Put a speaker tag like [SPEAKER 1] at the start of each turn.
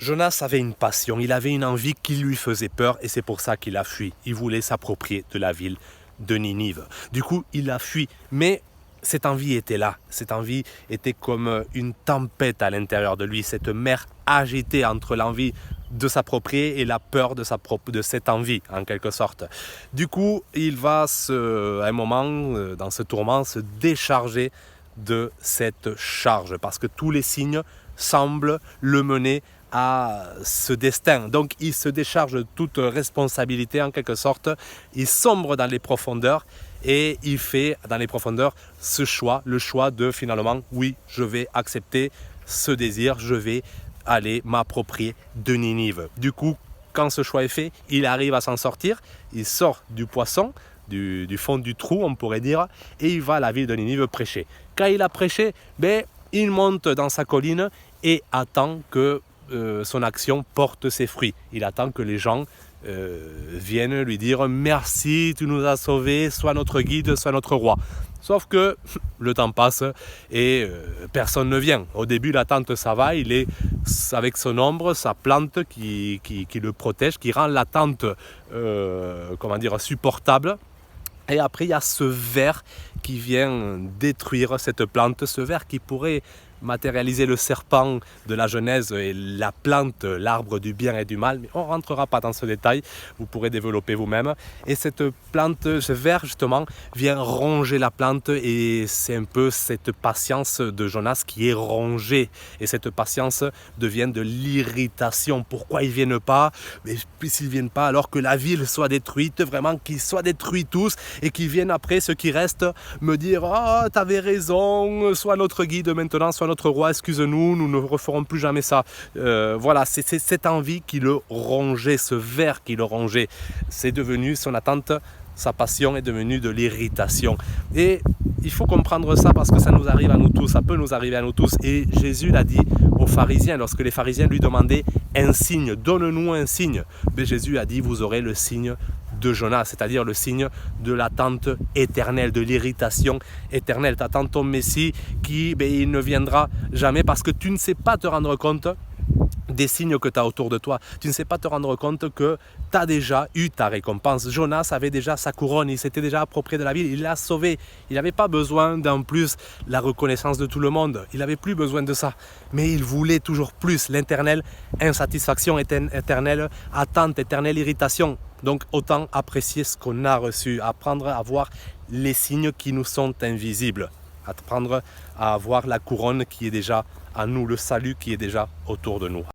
[SPEAKER 1] Jonas avait une passion, il avait une envie qui lui faisait peur et c'est pour ça qu'il a fui. Il voulait s'approprier de la ville de Ninive. Du coup, il a fui, mais cette envie était là. Cette envie était comme une tempête à l'intérieur de lui, cette mer agitée entre l'envie de s'approprier et la peur de cette envie, en quelque sorte. Du coup, il va à un moment, dans ce tourment, se décharger de cette charge parce que tous les signes semblent le mener à ce destin. Donc il se décharge de toute responsabilité en quelque sorte, il sombre dans les profondeurs et il fait dans les profondeurs ce choix, le choix de finalement, oui, je vais accepter ce désir, je vais aller m'approprier de Ninive. Du coup, quand ce choix est fait, il arrive à s'en sortir, il sort du poisson, du fond du trou on pourrait dire, et il va à la ville de Ninive prêcher. Quand il a prêché, il monte dans sa colline et attend que son action porte ses fruits. Il attend que les gens viennent lui dire « Merci, tu nous as sauvés, sois notre guide, sois notre roi ». Sauf que le temps passe et personne ne vient. Au début, la tente, ça va, il est avec son ombre, sa plante qui le protège, qui rend la tente supportable. Et après, il y a ce ver qui vient détruire cette plante, ce ver qui pourrait matérialiser le serpent de la Genèse et la plante, l'arbre du bien et du mal, mais on ne rentrera pas dans ce détail, vous pourrez développer vous-même. Et cette plante, ce ver justement, vient ronger la plante et c'est un peu cette patience de Jonas qui est rongée. Et cette patience devient de l'irritation. Pourquoi ils ne viennent pas? Mais s'ils ne viennent pas alors que la ville soit détruite, vraiment qu'ils soient détruits tous et qu'ils viennent après, ceux qui restent, me dire « Ah, oh, t'avais raison, sois notre guide maintenant, sois notre roi, excuse-nous, nous ne referons plus jamais ça. » Voilà, c'est cette envie qui le rongeait, ce ver qui le rongeait. C'est devenu son attente, sa passion est devenue de l'irritation. Et il faut comprendre ça parce que ça nous arrive à nous tous, ça peut nous arriver à nous tous. Et Jésus l'a dit aux pharisiens, lorsque les pharisiens lui demandaient un signe, donne-nous un signe. Mais Jésus a dit, vous aurez le signe de Jonas, c'est-à-dire le signe de l'attente éternelle, de l'irritation éternelle. Tu attends ton Messie qui il ne viendra jamais parce que tu ne sais pas te rendre compte des signes que tu as autour de toi. Tu ne sais pas te rendre compte que tu as déjà eu ta récompense. Jonas avait déjà sa couronne, il s'était déjà approprié de la ville, il l'a sauvé. Il n'avait pas besoin d'en plus la reconnaissance de tout le monde. Il n'avait plus besoin de ça. Mais il voulait toujours plus, l'éternelle insatisfaction, éternelle attente, éternelle irritation. Donc autant apprécier ce qu'on a reçu, apprendre à voir les signes qui nous sont invisibles, apprendre à voir la couronne qui est déjà à nous, le salut qui est déjà autour de nous.